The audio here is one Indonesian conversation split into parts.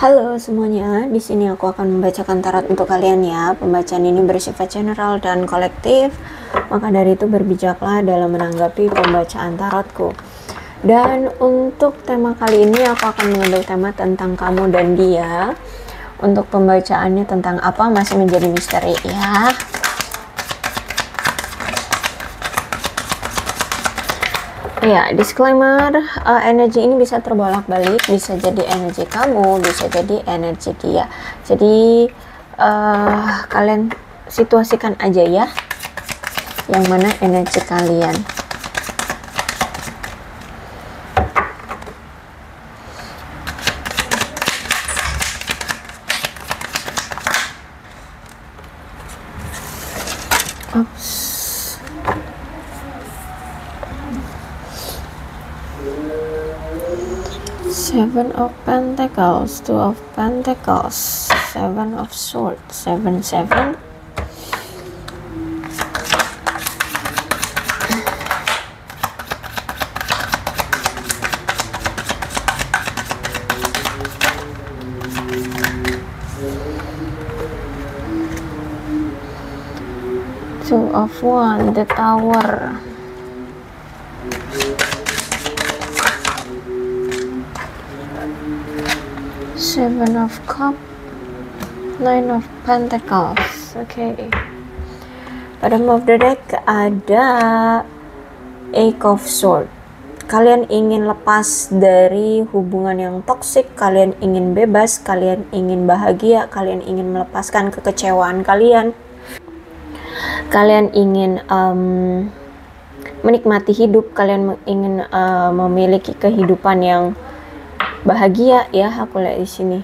Halo semuanya, di sini aku akan membacakan tarot untuk kalian ya. Pembacaan ini bersifat general dan kolektif, maka dari itu berbijaklah dalam menanggapi pembacaan tarotku. Dan untuk tema kali ini aku akan mengambil tema tentang kamu dan dia. Untuk pembacaannya tentang apa masih menjadi misteri ya. Ya, disclaimer, energi ini bisa terbolak-balik, bisa jadi energi kamu, bisa jadi energi dia. Jadi kalian situasikan aja ya, yang mana energi kalian. Oops. Seven of Pentacles, Two of Pentacles, Seven of Swords, Seven. Two of Wands, the Tower. Seven of Cups, Nine of Pentacles. Oke. Bottom of the deck ada Eight of Swords. Kalian ingin lepas dari hubungan yang toksik, kalian ingin bebas, kalian ingin bahagia, kalian ingin melepaskan kekecewaan kalian. Kalian ingin menikmati hidup, kalian ingin memiliki kehidupan yang bahagia ya, aku lihat di sini.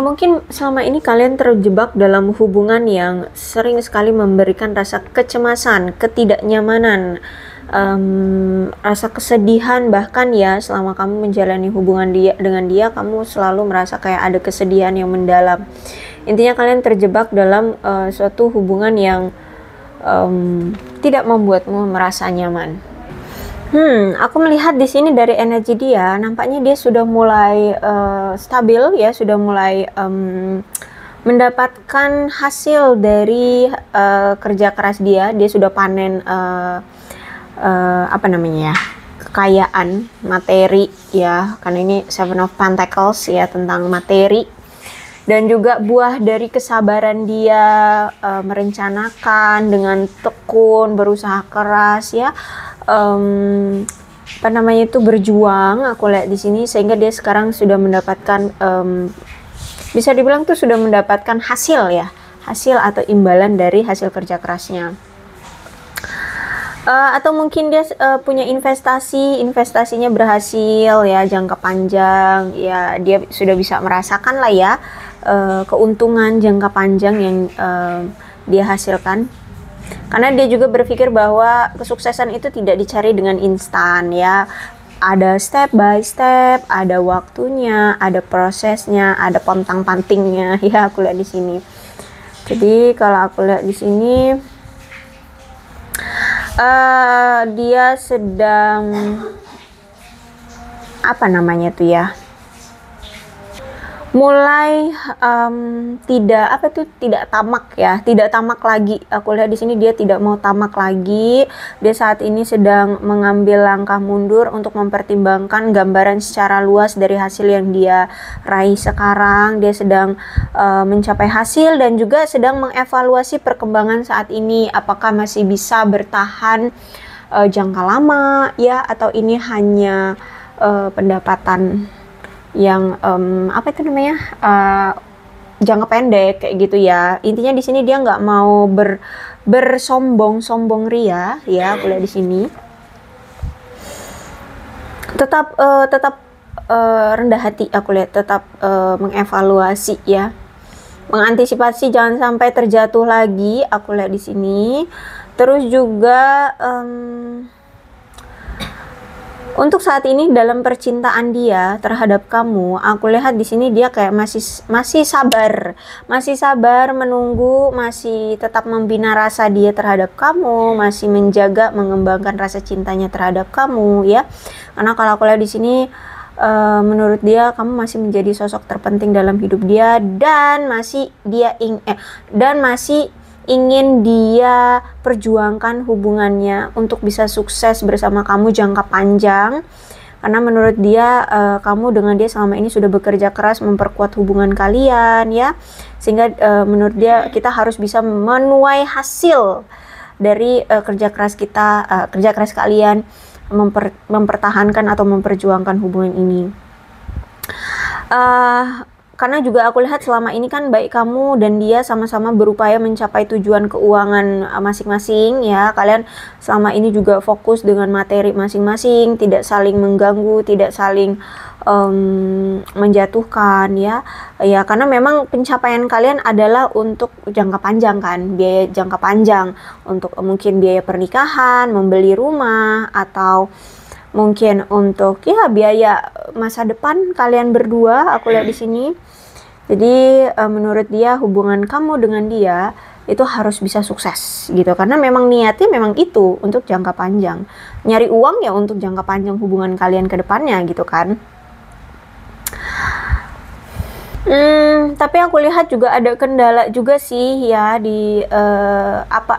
Mungkin selama ini kalian terjebak dalam hubungan yang sering sekali memberikan rasa kecemasan, ketidaknyamanan, rasa kesedihan, bahkan ya selama kamu menjalani hubungan dengan dia kamu selalu merasa kayak ada kesedihan yang mendalam. Intinya kalian terjebak dalam suatu hubungan yang tidak membuatmu merasa nyaman. Aku melihat di sini dari energi dia, nampaknya dia sudah mulai stabil ya, sudah mulai mendapatkan hasil dari kerja keras dia. Dia sudah panen apa namanya ya, kekayaan materi ya, karena ini Seven of Pentacles ya, tentang materi. Dan juga buah dari kesabaran dia merencanakan dengan tekun, berusaha keras ya, apa namanya itu, berjuang. Aku lihat di sini sehingga dia sekarang sudah mendapatkan, bisa dibilang tuh sudah mendapatkan hasil ya, hasil atau imbalan dari hasil kerja kerasnya. Atau mungkin dia punya investasinya berhasil ya, jangka panjang ya, dia sudah bisa merasakan lah ya keuntungan jangka panjang yang dia hasilkan, karena dia juga berpikir bahwa kesuksesan itu tidak dicari dengan instan ya, ada step by step, ada waktunya, ada prosesnya, ada pontang-pantingnya ya, aku lihat di sini. Jadi kalau aku lihat di sini dia sedang apa namanya tuh ya, mulai tidak tamak ya, tidak tamak lagi. Aku lihat di sini dia tidak mau tamak lagi. Dia saat ini sedang mengambil langkah mundur untuk mempertimbangkan gambaran secara luas dari hasil yang dia raih sekarang. Dia sedang mencapai hasil dan juga sedang mengevaluasi perkembangan saat ini, apakah masih bisa bertahan jangka lama ya, atau ini hanya pendapatan yang apa itu namanya, jangka pendek kayak gitu ya. Intinya di sini dia nggak mau bersombong ria ya, aku lihat di sini. Tetap rendah hati, aku lihat tetap mengevaluasi ya, mengantisipasi jangan sampai terjatuh lagi, aku lihat di sini. Terus juga Untuk saat ini dalam percintaan dia terhadap kamu, aku lihat di sini dia kayak masih sabar menunggu, masih tetap membina rasa dia terhadap kamu, masih menjaga mengembangkan rasa cintanya terhadap kamu ya. Karena kalau aku lihat di sini menurut dia kamu masih menjadi sosok terpenting dalam hidup dia, dan masih ingin dia perjuangkan hubungannya untuk bisa sukses bersama kamu jangka panjang. Karena menurut dia kamu dengan dia selama ini sudah bekerja keras memperkuat hubungan kalian ya, sehingga menurut dia kita harus bisa menuai hasil dari kerja keras kalian mempertahankan atau memperjuangkan hubungan ini. Karena juga aku lihat selama ini kan baik kamu dan dia sama-sama berupaya mencapai tujuan keuangan masing-masing ya. Kalian selama ini juga fokus dengan materi masing-masing, tidak saling mengganggu, tidak saling menjatuhkan ya. Ya karena memang pencapaian kalian adalah untuk jangka panjang kan, biaya jangka panjang untuk mungkin biaya pernikahan, membeli rumah, atau mungkin untuk ya biaya masa depan kalian berdua. Aku lihat di sini. Jadi menurut dia hubungan kamu dengan dia itu harus bisa sukses gitu, karena memang niatnya memang itu untuk jangka panjang, nyari uang ya untuk jangka panjang hubungan kalian ke depannya gitu kan. Tapi aku lihat juga ada kendala juga sih ya di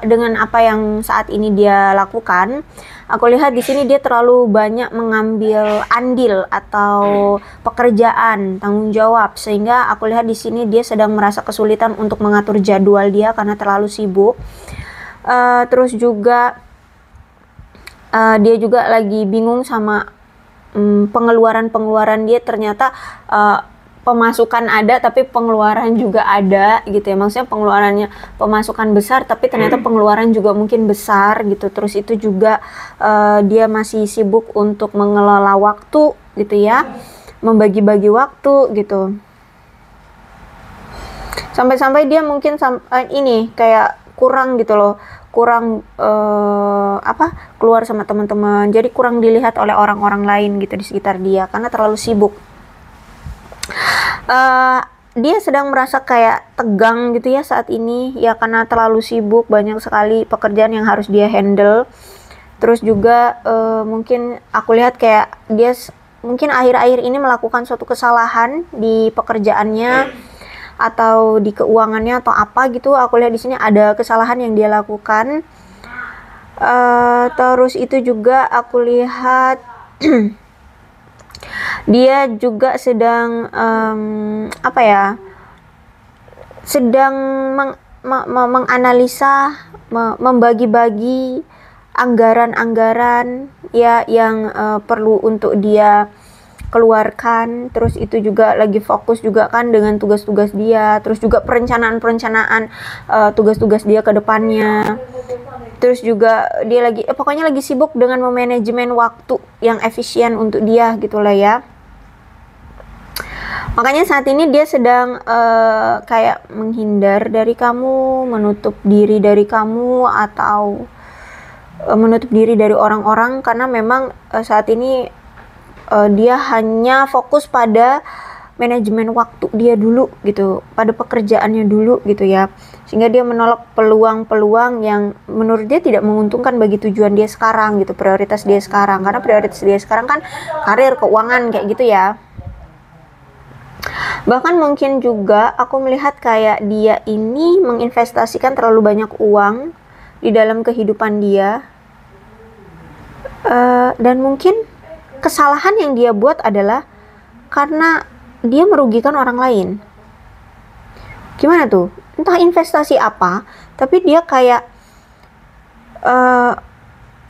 dengan apa yang saat ini dia lakukan. Aku lihat di sini dia terlalu banyak mengambil andil atau pekerjaan, tanggung jawab, sehingga aku lihat di sini dia sedang merasa kesulitan untuk mengatur jadwal dia karena terlalu sibuk. Terus juga dia juga lagi bingung sama pengeluaran dia. Ternyata pemasukan ada tapi pengeluaran juga ada gitu ya, maksudnya pemasukan besar tapi ternyata pengeluaran juga mungkin besar gitu. Terus itu juga dia masih sibuk untuk mengelola waktu gitu ya, membagi-bagi waktu gitu, sampai-sampai dia mungkin ini kayak kurang gitu loh, kurang keluar sama teman-teman, jadi kurang dilihat oleh orang-orang lain gitu di sekitar dia karena terlalu sibuk. Dia sedang merasa kayak tegang gitu ya saat ini ya, karena terlalu sibuk, banyak sekali pekerjaan yang harus dia handle. Terus juga mungkin aku lihat kayak dia mungkin akhir-akhir ini melakukan suatu kesalahan di pekerjaannya atau di keuangannya atau apa gitu. Aku lihat di sini ada kesalahan yang dia lakukan. Terus itu juga aku lihat dia juga sedang sedang menganalisa, membagi-bagi anggaran-anggaran ya yang perlu untuk dia keluarkan. Terus itu juga lagi fokus juga kan dengan tugas-tugas dia, terus juga perencanaan tugas-tugas dia ke depannya. Terus juga dia pokoknya lagi sibuk dengan memanajemen waktu yang efisien untuk dia gitulah ya. Makanya saat ini dia sedang kayak menghindar dari kamu, menutup diri dari kamu, atau menutup diri dari orang-orang, karena memang saat ini dia hanya fokus pada manajemen waktu dia dulu gitu, pada pekerjaannya dulu gitu ya, sehingga dia menolak peluang-peluang yang menurut dia tidak menguntungkan bagi tujuan dia sekarang gitu, prioritas dia sekarang. Karena prioritas dia sekarang kan karir, keuangan kayak gitu ya. Bahkan mungkin juga aku melihat kayak dia ini menginvestasikan terlalu banyak uang di dalam kehidupan dia, dan mungkin kesalahan yang dia buat adalah karena dia merugikan orang lain. Gimana tuh? Entah investasi apa, tapi dia kayak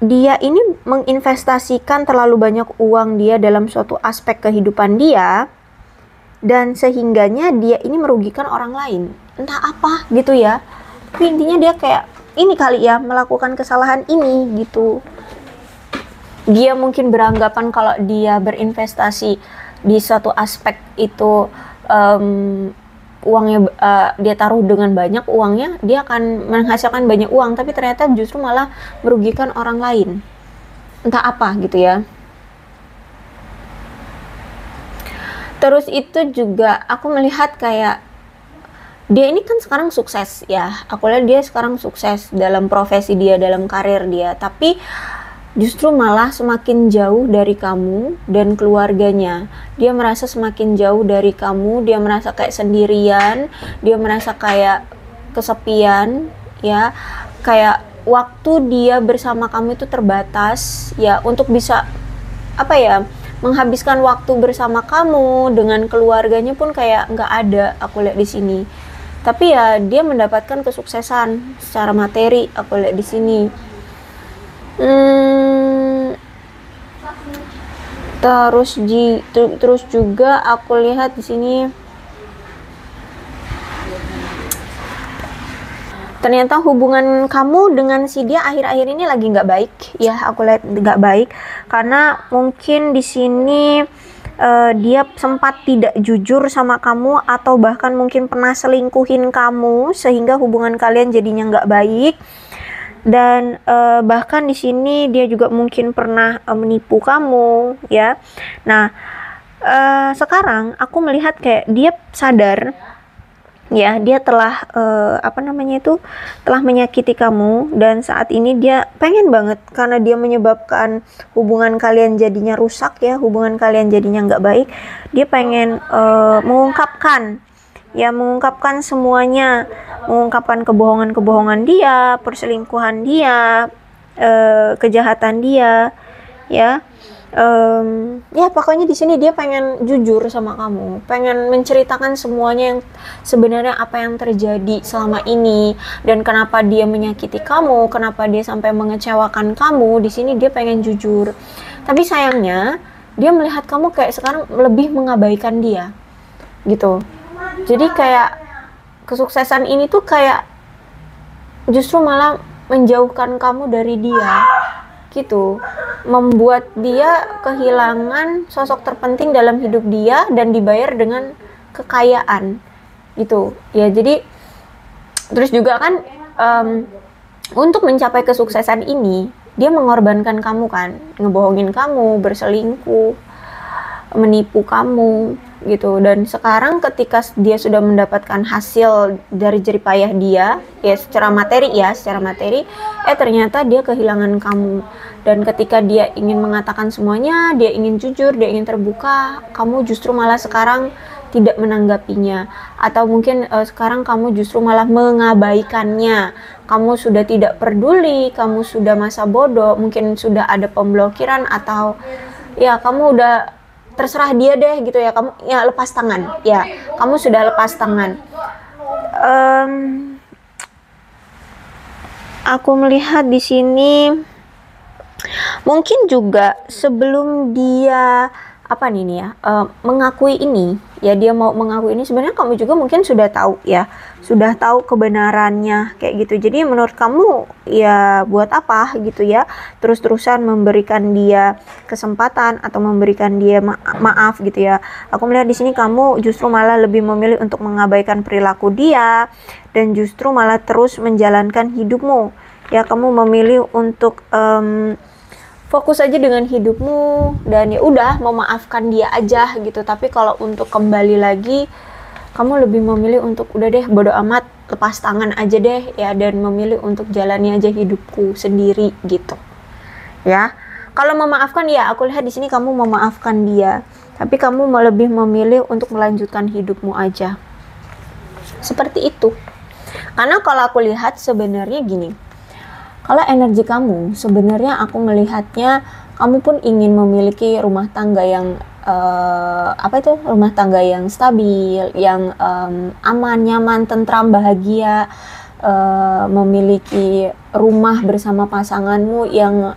dia ini menginvestasikan terlalu banyak uang dia dalam suatu aspek kehidupan dia, dan sehingganya dia ini merugikan orang lain. Entah apa gitu ya. Tapi intinya dia kayak ini kali ya, melakukan kesalahan ini gitu. Dia mungkin beranggapan kalau dia berinvestasi di suatu aspek itu uangnya dia taruh dengan banyak uangnya, dia akan menghasilkan banyak uang, tapi ternyata justru malah merugikan orang lain. Entah apa gitu ya. Terus itu juga aku melihat kayak dia ini kan sekarang sukses ya. Aku lihat dia sekarang sukses dalam profesi dia, dalam karir dia. Tapi justru malah semakin jauh dari kamu dan keluarganya. Dia merasa semakin jauh dari kamu, dia merasa kayak sendirian, dia merasa kayak kesepian ya. Kayak waktu dia bersama kamu itu terbatas ya, untuk bisa apa ya, menghabiskan waktu bersama kamu dengan keluarganya pun kayak nggak ada aku lihat di sini. Tapi ya dia mendapatkan kesuksesan secara materi aku lihat di sini. Terus juga aku lihat di sini ternyata hubungan kamu dengan si dia akhir-akhir ini lagi nggak baik ya. Aku lihat nggak baik karena mungkin di sini dia sempat tidak jujur sama kamu, atau bahkan mungkin pernah selingkuhin kamu sehingga hubungan kalian jadinya nggak baik. Dan bahkan di sini dia juga mungkin pernah menipu kamu ya. Nah sekarang aku melihat kayak dia sadar ya, dia telah telah menyakiti kamu, dan saat ini dia pengen banget, karena dia menyebabkan hubungan kalian jadinya rusak ya, hubungan kalian jadinya nggak baik. Dia pengen mengungkapkan semuanya, mengungkapkan kebohongan dia, perselingkuhan dia, kejahatan dia ya. Ya pokoknya di sini dia pengen jujur sama kamu, pengen menceritakan semuanya yang sebenarnya apa yang terjadi selama ini dan kenapa dia menyakiti kamu, kenapa dia sampai mengecewakan kamu. Di sini dia pengen jujur. Tapi sayangnya dia melihat kamu kayak sekarang lebih mengabaikan dia gitu. Jadi kayak kesuksesan ini tuh kayak justru malah menjauhkan kamu dari dia gitu, membuat dia kehilangan sosok terpenting dalam hidup dia dan dibayar dengan kekayaan gitu ya. Jadi terus juga kan untuk mencapai kesuksesan ini dia mengorbankan kamu kan, ngebohongin kamu, berselingkuh, menipu kamu gitu. Dan sekarang ketika dia sudah mendapatkan hasil dari jeripayah dia ya, secara materi ternyata dia kehilangan kamu. Dan ketika dia ingin mengatakan semuanya, dia ingin jujur, dia ingin terbuka, kamu justru malah sekarang tidak menanggapinya, atau mungkin sekarang kamu justru malah mengabaikannya. Kamu sudah tidak peduli, kamu sudah masa bodoh, mungkin sudah ada pemblokiran, atau ya kamu udah terserah dia deh gitu ya, kamu ya lepas tangan ya, kamu sudah lepas tangan. Aku melihat di sini mungkin juga sebelum dia mengakui ini ya, dia mau mengakui ini, sebenarnya kamu juga mungkin sudah tahu ya, sudah tahu kebenarannya kayak gitu. Jadi menurut kamu ya buat apa gitu ya terus-terusan memberikan dia kesempatan atau memberikan dia maaf gitu ya. Aku melihat di sini kamu justru malah lebih memilih untuk mengabaikan perilaku dia dan justru malah terus menjalankan hidupmu ya. Kamu memilih untuk fokus aja dengan hidupmu dan ya udah memaafkan dia aja gitu. Tapi kalau untuk kembali lagi, kamu lebih memilih untuk udah deh bodo amat, lepas tangan aja deh ya, dan memilih untuk jalani aja hidupku sendiri gitu ya. Kalau memaafkan ya, aku lihat di sini kamu memaafkan dia, tapi kamu lebih memilih untuk melanjutkan hidupmu aja seperti itu. Karena kalau aku lihat sebenarnya gini, kalau energi kamu sebenarnya aku melihatnya kamu pun ingin memiliki rumah tangga yang rumah tangga yang stabil, yang aman, nyaman, tentram, bahagia, memiliki rumah bersama pasanganmu yang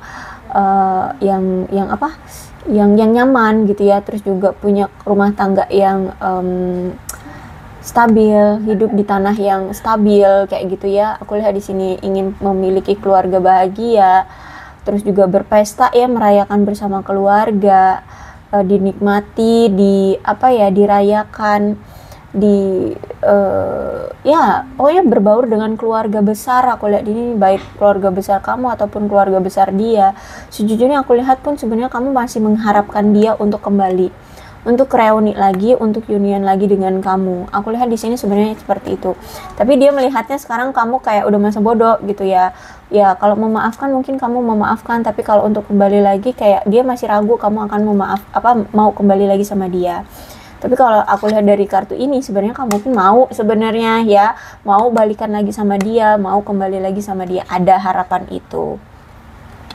nyaman gitu ya. Terus juga punya rumah tangga yang stabil, hidup di tanah yang stabil kayak gitu ya. Aku lihat di sini ingin memiliki keluarga bahagia, terus juga berpesta ya, merayakan bersama keluarga, dinikmati, dirayakan, pokoknya berbaur dengan keluarga besar. Aku lihat ini baik keluarga besar kamu ataupun keluarga besar dia. Sejujurnya aku lihat pun sebenarnya kamu masih mengharapkan dia untuk kembali, untuk reuni lagi, untuk union lagi dengan kamu. Aku lihat di sini sebenarnya seperti itu. Tapi dia melihatnya sekarang kamu kayak udah masa bodoh gitu ya. Ya kalau memaafkan mungkin kamu memaafkan, tapi kalau untuk kembali lagi kayak dia masih ragu kamu akan mau kembali lagi sama dia. Tapi kalau aku lihat dari kartu ini sebenarnya kamu mungkin mau sebenarnya ya, mau balikan lagi sama dia, mau kembali lagi sama dia, ada harapan itu.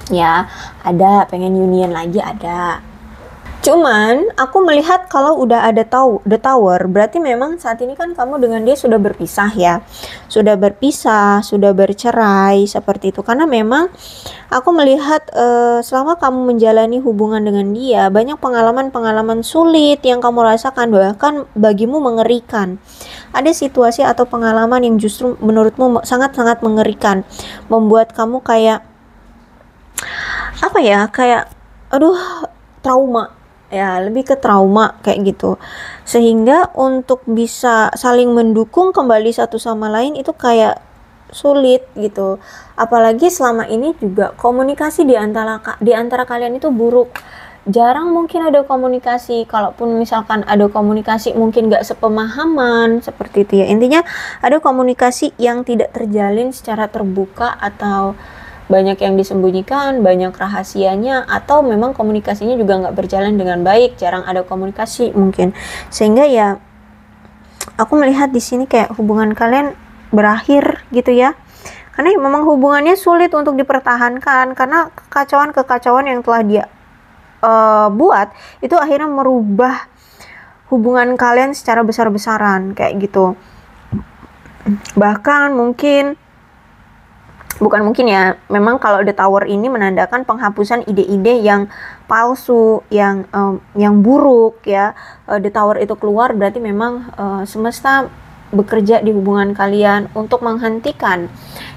Ya, ada pengen union lagi ada. Cuman aku melihat kalau udah ada the tower, berarti memang saat ini kan kamu dengan dia sudah berpisah ya. Sudah berpisah, sudah bercerai seperti itu. Karena memang aku melihat selama kamu menjalani hubungan dengan dia, banyak pengalaman-pengalaman sulit yang kamu rasakan, bahkan bagimu mengerikan. Ada situasi atau pengalaman yang justru menurutmu sangat-sangat mengerikan, membuat kamu kayak apa ya, kayak aduh trauma ya, lebih ke trauma kayak gitu, sehingga untuk bisa saling mendukung kembali satu sama lain itu kayak sulit gitu. Apalagi selama ini juga komunikasi di antara kalian itu buruk, jarang mungkin ada komunikasi. Kalaupun misalkan ada komunikasi mungkin gak sepemahaman seperti itu ya. Intinya ada komunikasi yang tidak terjalin secara terbuka, atau banyak yang disembunyikan, banyak rahasianya, atau memang komunikasinya juga nggak berjalan dengan baik, jarang ada komunikasi mungkin, sehingga ya aku melihat di sini kayak hubungan kalian berakhir gitu ya, karena memang hubungannya sulit untuk dipertahankan karena kekacauan yang telah dia buat itu akhirnya merubah hubungan kalian secara besar-besaran kayak gitu. Bahkan bukan mungkin ya, memang kalau the tower ini menandakan penghapusan ide-ide yang palsu, yang buruk ya. The tower itu keluar berarti memang semesta bekerja di hubungan kalian untuk menghentikan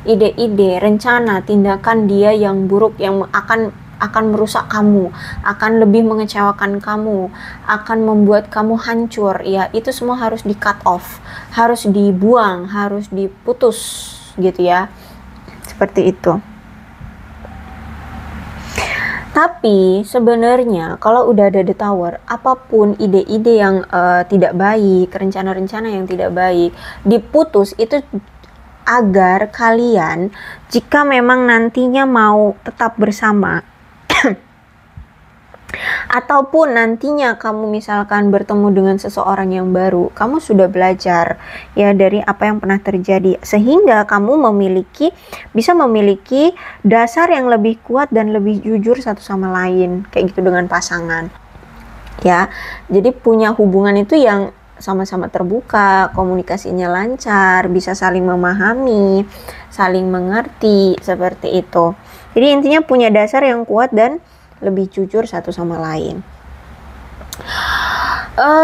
ide-ide, rencana, tindakan dia yang buruk, yang akan merusak kamu, akan lebih mengecewakan kamu, akan membuat kamu hancur ya. Itu semua harus di cut off, harus dibuang, harus diputus gitu ya. Seperti itu. Tapi sebenarnya kalau udah ada the tower, apapun ide-ide yang tidak baik, rencana-rencana yang tidak baik, diputus itu agar kalian, jika memang nantinya mau tetap bersama ataupun nantinya kamu misalkan bertemu dengan seseorang yang baru, kamu sudah belajar ya dari apa yang pernah terjadi, sehingga kamu bisa memiliki dasar yang lebih kuat dan lebih jujur satu sama lain kayak gitu dengan pasangan ya. Jadi punya hubungan itu yang sama-sama terbuka, komunikasinya lancar, bisa saling memahami, saling mengerti seperti itu. Jadi intinya punya dasar yang kuat dan lebih jujur satu sama lain.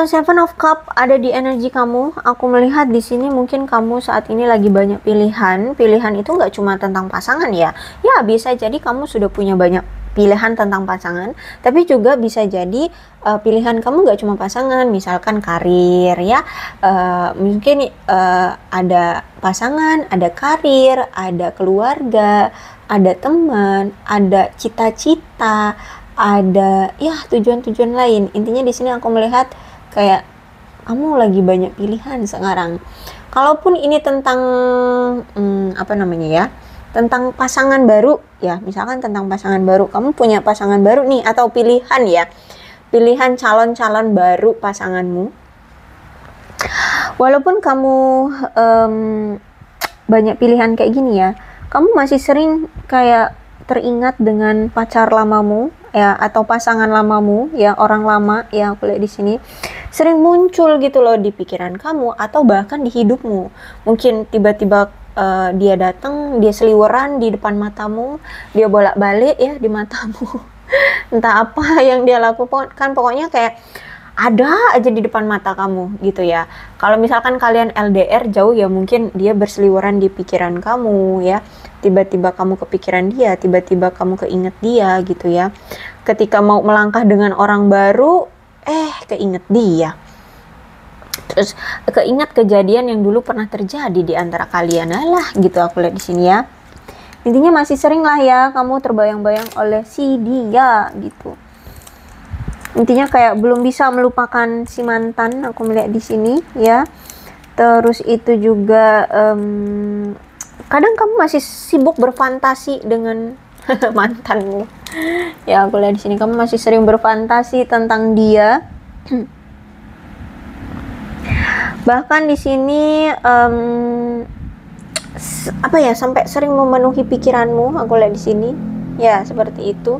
Seven of Cup ada di energi kamu. Aku melihat di sini mungkin kamu saat ini lagi banyak pilihan. Pilihan itu nggak cuma tentang pasangan ya. Ya bisa jadi kamu sudah punya banyak pilihan tentang pasangan, tapi juga bisa jadi pilihan kamu nggak cuma pasangan, misalkan karir ya. Mungkin ada pasangan, ada karir, ada keluarga, ada teman, ada cita-cita, ada ya tujuan-tujuan lain. Intinya di sini aku melihat kayak kamu lagi banyak pilihan sekarang. Kalaupun ini tentang tentang pasangan baru ya, misalkan tentang pasangan baru, kamu punya pasangan baru nih, atau pilihan ya, pilihan calon-calon baru pasanganmu. Walaupun kamu banyak pilihan kayak gini ya, kamu masih sering kayak teringat dengan pacar lamamu ya, atau pasangan lamamu ya, orang lama ya. Aku lihat di sini sering muncul gitu loh di pikiran kamu, atau bahkan di hidupmu. Mungkin tiba-tiba dia datang, dia seliweran di depan matamu, dia bolak-balik ya di matamu. Entah apa yang dia lakukan, pokoknya kayak ada aja di depan mata kamu gitu ya. Kalau misalkan kalian LDR jauh ya, mungkin dia berseliweran di pikiran kamu ya. Tiba-tiba kamu kepikiran dia, tiba-tiba kamu keinget dia gitu ya. Ketika mau melangkah dengan orang baru, keinget dia. Terus keingat kejadian yang dulu pernah terjadi di antara kalian. Alah gitu aku lihat di sini ya. Intinya masih sering lah ya kamu terbayang-bayang oleh si dia gitu. Intinya kayak belum bisa melupakan si mantan, aku melihat di sini ya. Terus itu juga kadang kamu masih sibuk berfantasi dengan mantanmu. Ya, aku lihat di sini kamu masih sering berfantasi tentang dia. Bahkan di sini apa ya, sampai sering memenuhi pikiranmu, aku lihat di sini. Ya, seperti itu.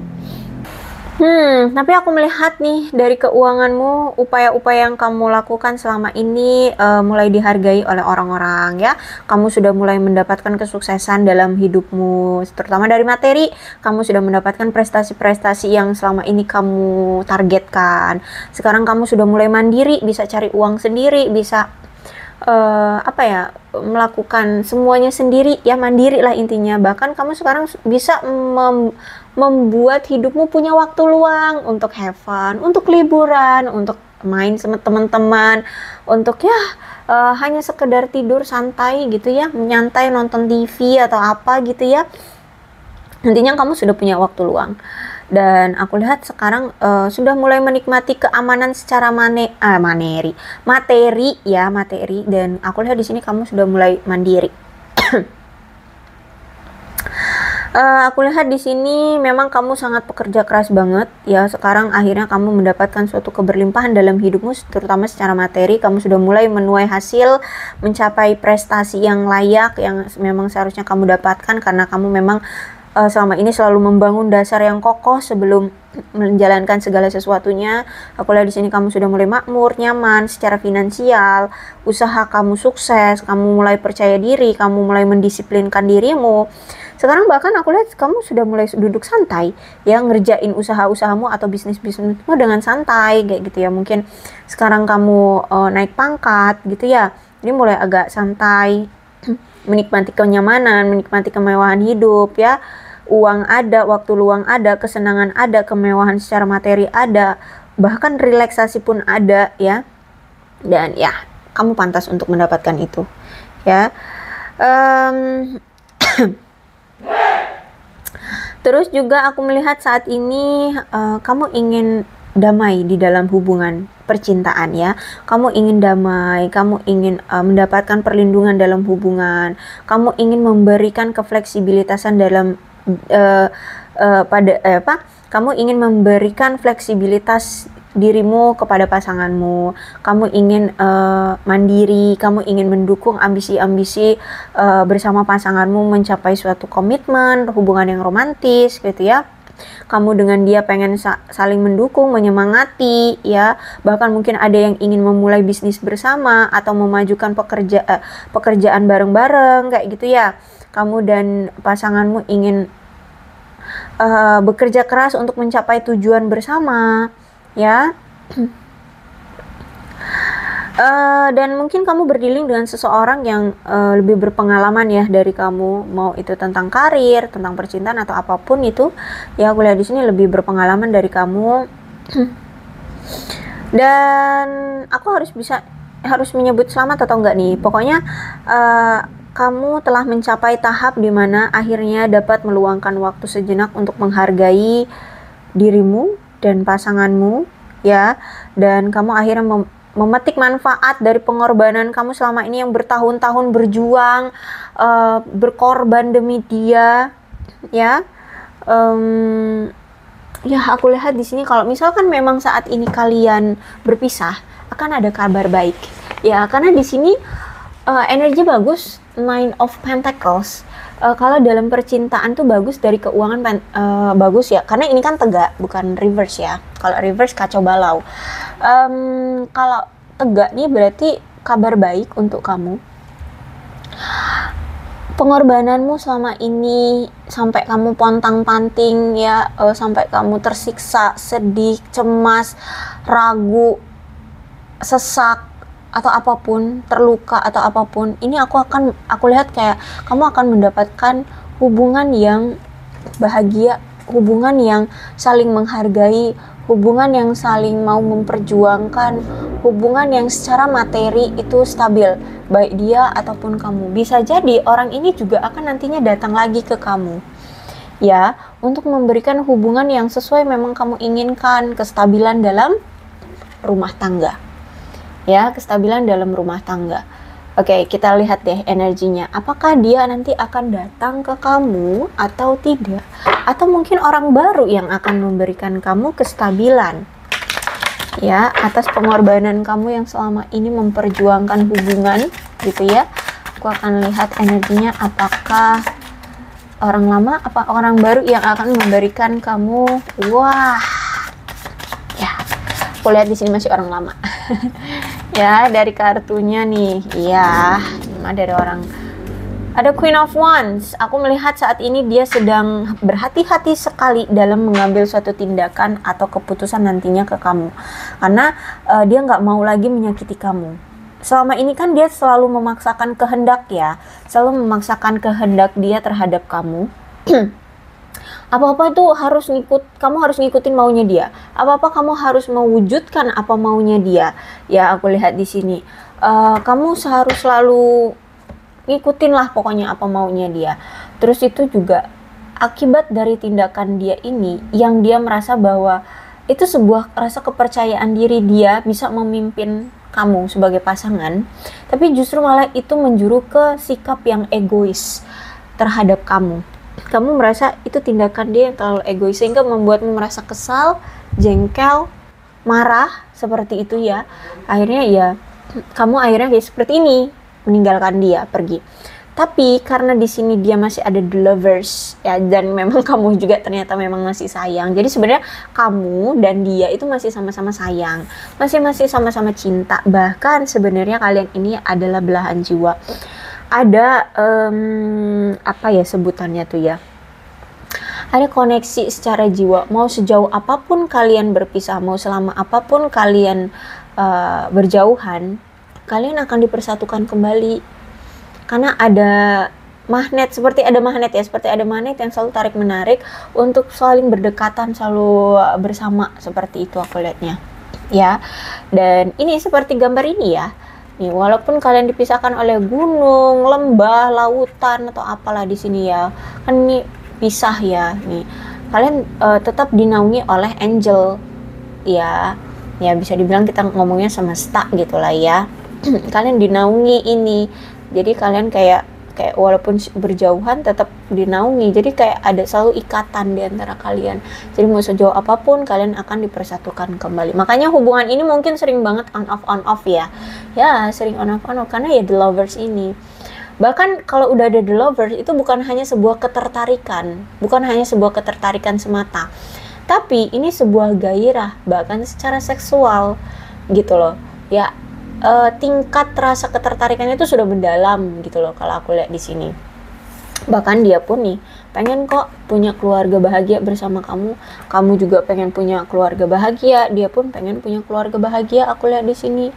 Tapi aku melihat nih dari keuanganmu, upaya-upaya yang kamu lakukan selama ini mulai dihargai oleh orang-orang ya. Kamu sudah mulai mendapatkan kesuksesan dalam hidupmu, terutama dari materi. Kamu sudah mendapatkan prestasi-prestasi yang selama ini kamu targetkan. Sekarang kamu sudah mulai mandiri, bisa cari uang sendiri, bisa melakukan semuanya sendiri ya, mandiri lah intinya. Bahkan kamu sekarang bisa membuat hidupmu punya waktu luang untuk have fun, untuk liburan, untuk main sama teman-teman, untuk ya hanya sekedar tidur santai gitu ya, menyantai nonton TV atau apa gitu ya. Intinya kamu sudah punya waktu luang. Dan aku lihat sekarang sudah mulai menikmati keamanan secara materi, dan aku lihat di sini kamu sudah mulai mandiri. Aku lihat di sini memang kamu sangat pekerja keras banget ya. Sekarang akhirnya kamu mendapatkan suatu keberlimpahan dalam hidupmu, terutama secara materi. Kamu sudah mulai menuai hasil, mencapai prestasi yang layak yang memang seharusnya kamu dapatkan, karena kamu memang selama ini selalu membangun dasar yang kokoh sebelum menjalankan segala sesuatunya. Aku lihat di sini kamu sudah mulai makmur, nyaman secara finansial, usaha kamu sukses, kamu mulai percaya diri, kamu mulai mendisiplinkan dirimu. Sekarang bahkan aku lihat kamu sudah mulai duduk santai ya, ngerjain usaha-usahamu atau bisnis-bisnismu dengan santai kayak gitu ya. Mungkin sekarang kamu naik pangkat gitu ya, ini mulai agak santai, menikmati kenyamanan, menikmati kemewahan hidup ya. Uang ada, waktu luang ada, kesenangan ada, kemewahan secara materi ada, bahkan relaksasi pun ada ya. Dan ya, kamu pantas untuk mendapatkan itu ya. Terus juga aku melihat saat ini kamu ingin damai di dalam hubungan percintaan ya. Kamu ingin damai, kamu ingin mendapatkan perlindungan dalam hubungan, kamu ingin memberikan kefleksibilitasan dalam kamu ingin memberikan fleksibilitas dirimu kepada pasanganmu. Kamu ingin mandiri, kamu ingin mendukung ambisi-ambisi bersama pasanganmu mencapai suatu komitmen, hubungan yang romantis gitu ya. Kamu dengan dia pengen saling mendukung, menyemangati ya. Bahkan mungkin ada yang ingin memulai bisnis bersama atau memajukan pekerjaan bareng-bareng kayak gitu ya. Kamu dan pasanganmu ingin bekerja keras untuk mencapai tujuan bersama ya. Dan mungkin kamu berdealing dengan seseorang yang lebih berpengalaman ya dari kamu, mau itu tentang karir, tentang percintaan atau apapun itu ya. Aku lihat di sini lebih berpengalaman dari kamu. Dan aku harus menyebut selamat atau enggak nih, pokoknya kamu telah mencapai tahap dimana akhirnya dapat meluangkan waktu sejenak untuk menghargai dirimu dan pasanganmu ya. Dan kamu akhirnya memetik manfaat dari pengorbanan kamu selama ini yang bertahun-tahun berjuang, berkorban demi dia ya. Ya, aku lihat di sini kalau misalkan memang saat ini kalian berpisah, akan ada kabar baik ya, karena di sini energi bagus, Nine of Pentacles. Kalau dalam percintaan tuh bagus, dari keuangan bagus ya, karena ini kan tegak bukan reverse ya. Kalau reverse kacau balau. Kalau tegak nih berarti kabar baik untuk kamu. Pengorbananmu selama ini sampai kamu pontang-panting ya, sampai kamu tersiksa, sedih, cemas, ragu, sesak atau apapun, terluka atau apapun, ini aku lihat kayak kamu akan mendapatkan hubungan yang bahagia, hubungan yang saling menghargai, hubungan yang saling mau memperjuangkan, hubungan yang secara materi itu stabil, baik dia ataupun kamu. Bisa jadi orang ini juga akan nantinya datang lagi ke kamu ya, untuk memberikan hubungan yang sesuai memang kamu inginkan, kestabilan dalam rumah tangga. Ya, kestabilan dalam rumah tangga. Oke, kita lihat deh energinya. Apakah dia nanti akan datang ke kamu atau tidak? Atau mungkin orang baru yang akan memberikan kamu kestabilan. Ya, atas pengorbanan kamu yang selama ini memperjuangkan hubungan, gitu ya. Aku akan lihat energinya, apakah orang lama apa orang baru yang akan memberikan kamu. Wah. Ya, aku lihat di sini masih orang lama. Ya, dari kartunya nih, iya, dari orang. Ada Queen of Wands. Aku melihat saat ini dia sedang berhati-hati sekali dalam mengambil suatu tindakan atau keputusan nantinya ke kamu, karena dia nggak mau lagi menyakiti kamu. Selama ini kan dia selalu memaksakan kehendak ya, selalu memaksakan kehendak dia terhadap kamu. Apa-apa tuh kamu harus ngikutin maunya dia. Apa-apa kamu harus mewujudkan apa maunya dia. Ya, aku lihat di sini. Kamu harus selalu ngikutin lah pokoknya apa maunya dia. Terus itu juga akibat dari tindakan dia ini, yang dia merasa bahwa itu sebuah rasa kepercayaan diri dia bisa memimpin kamu sebagai pasangan. Tapi justru malah itu menjuru ke sikap yang egois terhadap kamu. Kamu merasa itu tindakan dia yang terlalu egois sehingga membuatmu merasa kesal, jengkel, marah seperti itu ya. Akhirnya ya kamu kayak seperti ini, meninggalkan dia, pergi. Tapi karena di sini dia masih ada the lovers ya, dan memang kamu juga ternyata memang masih sayang. Jadi sebenarnya kamu dan dia itu masih sama-sama sayang, masih sama-sama cinta. Bahkan sebenarnya kalian ini adalah belahan jiwa. Ada apa ya sebutannya tuh ya, ada koneksi secara jiwa. Mau sejauh apapun kalian berpisah, mau selama apapun kalian berjauhan, kalian akan dipersatukan kembali. Karena ada magnet, seperti ada magnet yang selalu tarik menarik untuk saling berdekatan, selalu bersama, seperti itu aku lihatnya ya. Dan ini seperti gambar ini ya. Nih, walaupun kalian dipisahkan oleh gunung, lembah, lautan atau apalah di sini ya, kan ini pisah ya. Nih, kalian tetap dinaungi oleh angel, ya. Ya bisa dibilang kita ngomongnya semesta gitulah ya. Kalian dinaungi ini, jadi kalian kayak walaupun berjauhan tetap dinaungi. Jadi kayak ada selalu ikatan di antara kalian. Jadi mau sejauh apapun kalian akan dipersatukan kembali. Makanya hubungan ini mungkin sering banget on off ya. Ya, sering on off karena ya the lovers ini. Bahkan kalau udah ada the lovers itu bukan hanya sebuah ketertarikan, semata. Tapi ini sebuah gairah, bahkan secara seksual gitu loh. Ya, tingkat rasa ketertarikannya itu sudah mendalam gitu loh kalau aku lihat di sini. Bahkan dia pun nih pengen kok punya keluarga bahagia bersama kamu. Kamu juga pengen punya keluarga bahagia, dia pun pengen punya keluarga bahagia. Aku lihat di sini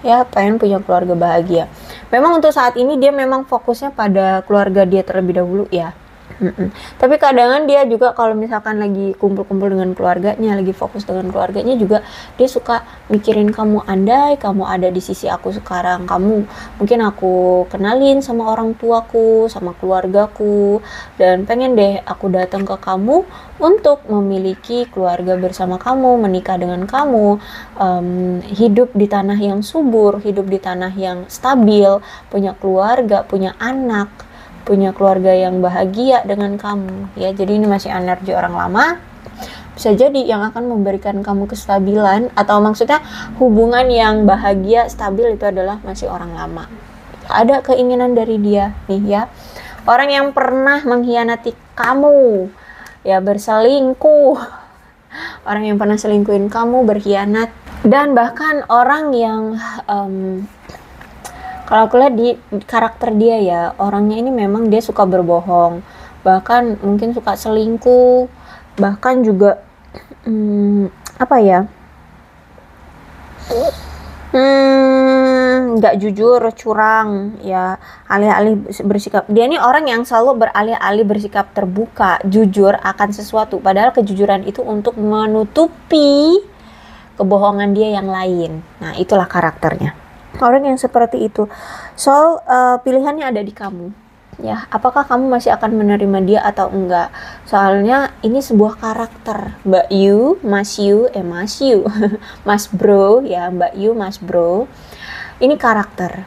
ya, pengen punya keluarga bahagia. Memang untuk saat ini dia memang fokusnya pada keluarga dia terlebih dahulu ya. Tapi kadang dia juga kalau misalkan lagi kumpul-kumpul dengan keluarganya, lagi fokus dengan keluarganya juga, dia suka mikirin kamu. Andai kamu ada di sisi aku sekarang, mungkin aku kenalin sama orang tuaku, sama keluargaku, dan pengen deh aku datang ke kamu untuk memiliki keluarga bersama kamu, menikah dengan kamu, hidup di tanah yang subur, hidup di tanah yang stabil, punya keluarga, punya anak, punya keluarga yang bahagia dengan kamu ya. Jadi ini masih energi orang lama, bisa jadi yang akan memberikan kamu kestabilan, atau maksudnya hubungan yang bahagia stabil itu adalah masih orang lama. Ada keinginan dari dia nih ya, orang yang pernah mengkhianati kamu ya, berselingkuh, orang yang pernah selingkuhin kamu, berkhianat, dan bahkan orang yang kalau aku lihat di karakter dia ya, orangnya ini memang dia suka berbohong, bahkan mungkin suka selingkuh, bahkan juga nggak jujur, curang ya, alih-alih bersikap. Dia ini orang yang selalu beralih-alih bersikap terbuka, jujur akan sesuatu, padahal kejujuran itu untuk menutupi kebohongan dia yang lain. Nah, itulah karakternya. Orang yang seperti itu. Soal pilihannya ada di kamu. Ya, apakah kamu masih akan menerima dia atau enggak? Soalnya ini sebuah karakter. Mbak Yu, Mas Yu, Mas Yu, Mas Bro ya, Mbak Yu, Mas Bro. Ini karakter.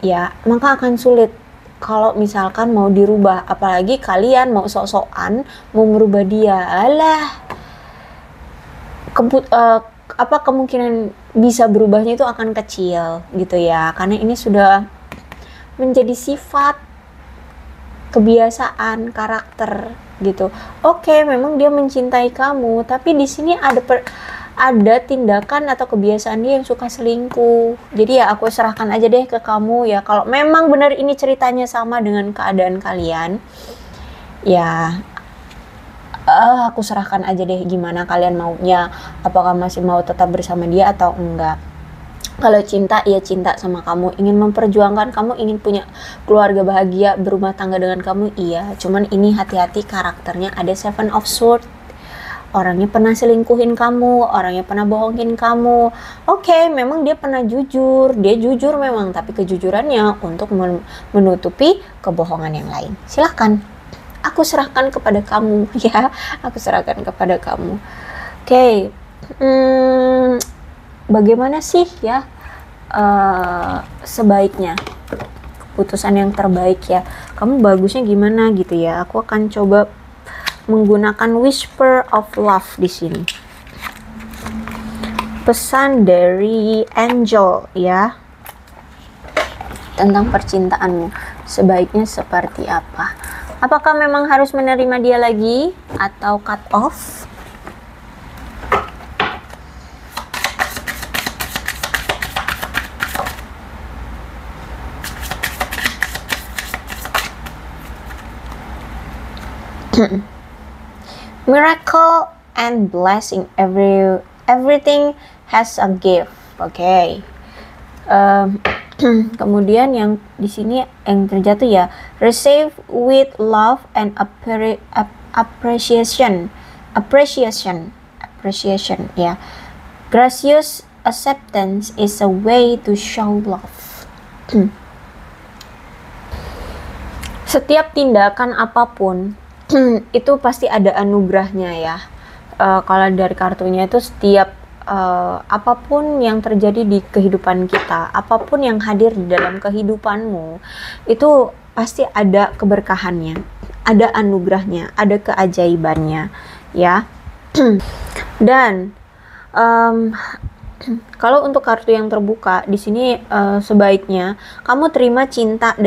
Ya, maka akan sulit kalau misalkan mau dirubah, apalagi kalian mau sok-sokan mau merubah dia. Alah. Kemungkinan bisa berubahnya itu akan kecil gitu ya. Karena ini sudah menjadi sifat, kebiasaan, karakter gitu. Oke, memang dia mencintai kamu, tapi di sini ada tindakan atau kebiasaan dia yang suka selingkuh. Jadi ya aku serahkan aja deh ke kamu ya. Kalau memang benar ini ceritanya sama dengan keadaan kalian, ya aku serahkan aja deh gimana kalian maunya. Apakah masih mau tetap bersama dia atau enggak. Kalau cinta, ya cinta sama kamu, ingin memperjuangkan kamu, ingin punya keluarga bahagia, berumah tangga dengan kamu, iya. Cuman ini hati-hati, karakternya ada Seven of Swords. Orangnya pernah selingkuhin kamu, orangnya pernah bohongin kamu. Oke, memang dia pernah jujur, dia jujur memang, tapi kejujurannya untuk menutupi kebohongan yang lain. Silahkan, aku serahkan kepada kamu ya, aku serahkan kepada kamu. Oke. Bagaimana sih ya sebaiknya, keputusan yang terbaik ya, kamu bagusnya gimana gitu ya. Aku akan coba menggunakan Whisper of Love di sini, pesan dari Angel ya tentang percintaanmu, sebaiknya seperti apa. Apakah memang harus menerima dia lagi atau cut off? Miracle and blessing, everything has a gift. Oke. Kemudian yang di sini yang terjatuh ya, receive with love and appreciation ya. Gracious acceptance is a way to show love. Setiap tindakan apapun itu pasti ada anugerahnya ya. Kalau dari kartunya itu setiap apapun yang terjadi di kehidupan kita, apapun yang hadir di dalam kehidupanmu, itu pasti ada keberkahannya, ada anugerahnya, ada keajaibannya ya. Dan kalau untuk kartu yang terbuka di sini, sebaiknya kamu terima cinta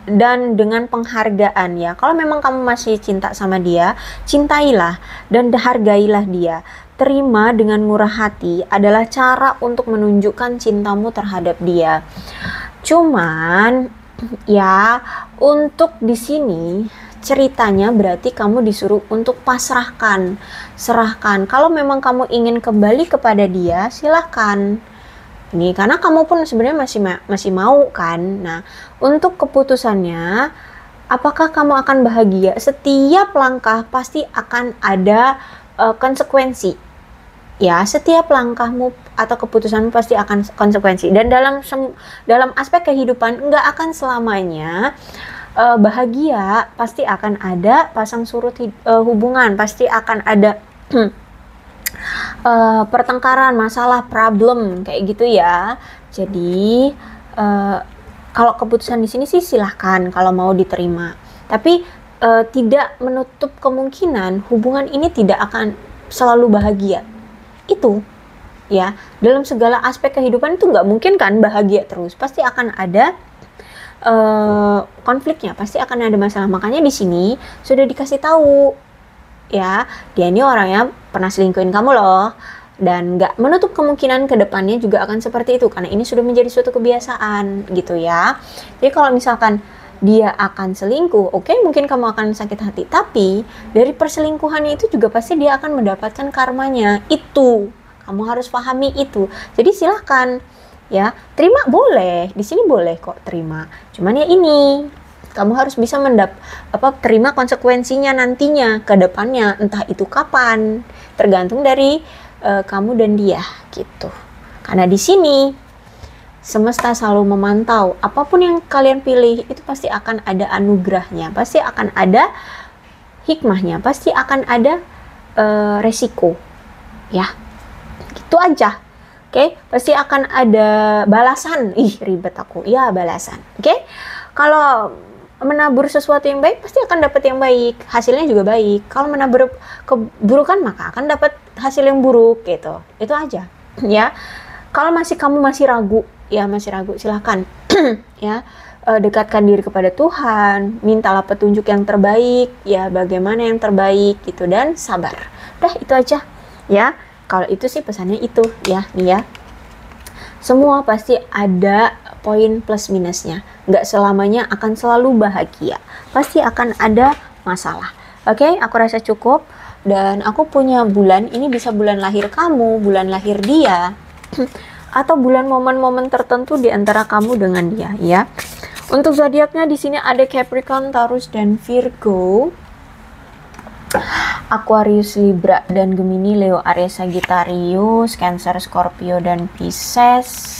dan dengan penghargaan ya. Kalau memang kamu masih cinta sama dia, cintailah dan hargailah dia. Terima dengan murah hati adalah cara untuk menunjukkan cintamu terhadap dia. Cuman ya, untuk di sini ceritanya berarti kamu disuruh untuk pasrahkan, serahkan. Kalau memang kamu ingin kembali kepada dia, silahkan. Ini karena kamu pun sebenarnya masih mau kan. Nah, untuk keputusannya, apakah kamu akan bahagia? Setiap langkah pasti akan ada konsekuensi. Ya, setiap langkahmu atau keputusanmu pasti akan konsekuensi. Dan dalam aspek kehidupan nggak akan selamanya bahagia. Pasti akan ada pasang surut hubungan, pasti akan ada pertengkaran, masalah, problem kayak gitu ya. Jadi kalau keputusan di sini sih silahkan kalau mau diterima. Tapi tidak menutup kemungkinan hubungan ini tidak akan selalu bahagia. Itu ya, dalam segala aspek kehidupan itu nggak mungkin kan bahagia terus. Pasti akan ada konfliknya, pasti akan ada masalah. Makanya di sini sudah dikasih tahu ya, dia ini orangnya pernah selingkuhin kamu loh, dan nggak menutup kemungkinan kedepannya juga akan seperti itu, karena ini sudah menjadi suatu kebiasaan gitu ya. Jadi kalau misalkan dia akan selingkuh, oke, mungkin kamu akan sakit hati, tapi dari perselingkuhannya itu juga pasti dia akan mendapatkan karmanya. Itu kamu harus pahami itu. Jadi silahkan ya, terima boleh, di sini boleh kok terima. Cuman ya ini, kamu harus bisa terima konsekuensinya nantinya ke depannya, entah itu kapan, tergantung dari kamu dan dia gitu. Karena di sini semesta selalu memantau. Apapun yang kalian pilih itu pasti akan ada anugerahnya, pasti akan ada hikmahnya, pasti akan ada resiko, ya. Gitu aja. Oke, pasti akan ada balasan. Ih, ribet aku. Ya, balasan. Oke. Kalau menabur sesuatu yang baik pasti akan dapat yang baik, hasilnya juga baik. Kalau menabur keburukan maka akan dapat hasil yang buruk gitu. Itu aja, ya. Kalau kamu masih ragu, ya masih ragu, silahkan ya, dekatkan diri kepada Tuhan, mintalah petunjuk yang terbaik, ya bagaimana yang terbaik gitu, dan sabar. Dah, itu aja ya. Kalau itu sih pesannya itu ya, nih ya. Semua pasti ada poin plus minusnya. Nggak selamanya akan selalu bahagia. Pasti akan ada masalah. Oke, aku rasa cukup. Dan aku punya bulan, ini bisa bulan lahir kamu, bulan lahir dia, atau bulan momen-momen tertentu di antara kamu dengan dia, ya. Untuk zodiaknya di sini ada Capricorn, Taurus, dan Virgo. Aquarius, Libra, dan Gemini, Leo, Aries, Sagittarius, Cancer, Scorpio, dan Pisces.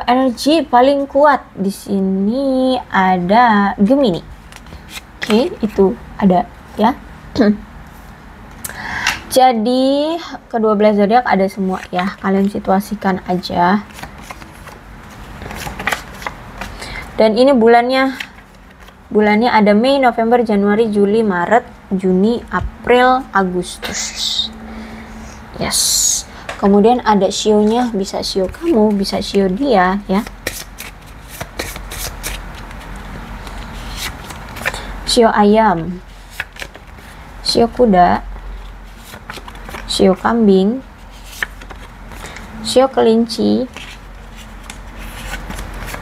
Energi paling kuat di sini ada Gemini. Oke, itu ada ya. Jadi ke-12 zodiak ada semua ya. Kalian situasikan aja. Dan ini bulannya ada Mei, November, Januari, Juli, Maret, Juni, April, Agustus. Yes. Kemudian ada shio-nya, bisa shio kamu, bisa shio dia ya. Shio ayam, shio kuda, shio kambing, shio kelinci,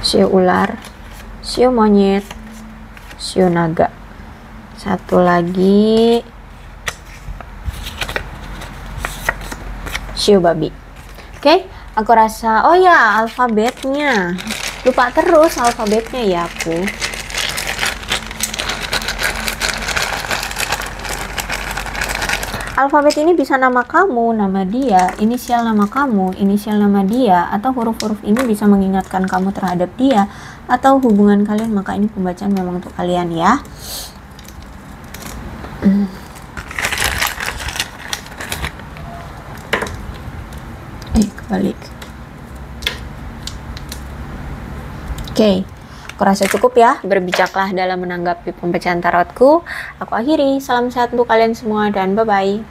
shio ular, shio monyet, shio naga. Satu lagi shio babi. Oke, aku rasa, oh ya, alfabetnya lupa terus alfabetnya ya aku. Alfabet ini bisa nama kamu, nama dia, inisial nama kamu, inisial nama dia, atau huruf-huruf ini bisa mengingatkan kamu terhadap dia atau hubungan kalian. Maka ini pembacaan memang untuk kalian ya. Kebalik. Oke, aku rasa cukup ya. Berbijaklah dalam menanggapi pembacaan tarotku. Aku akhiri. Salam sehat untuk kalian semua dan bye-bye.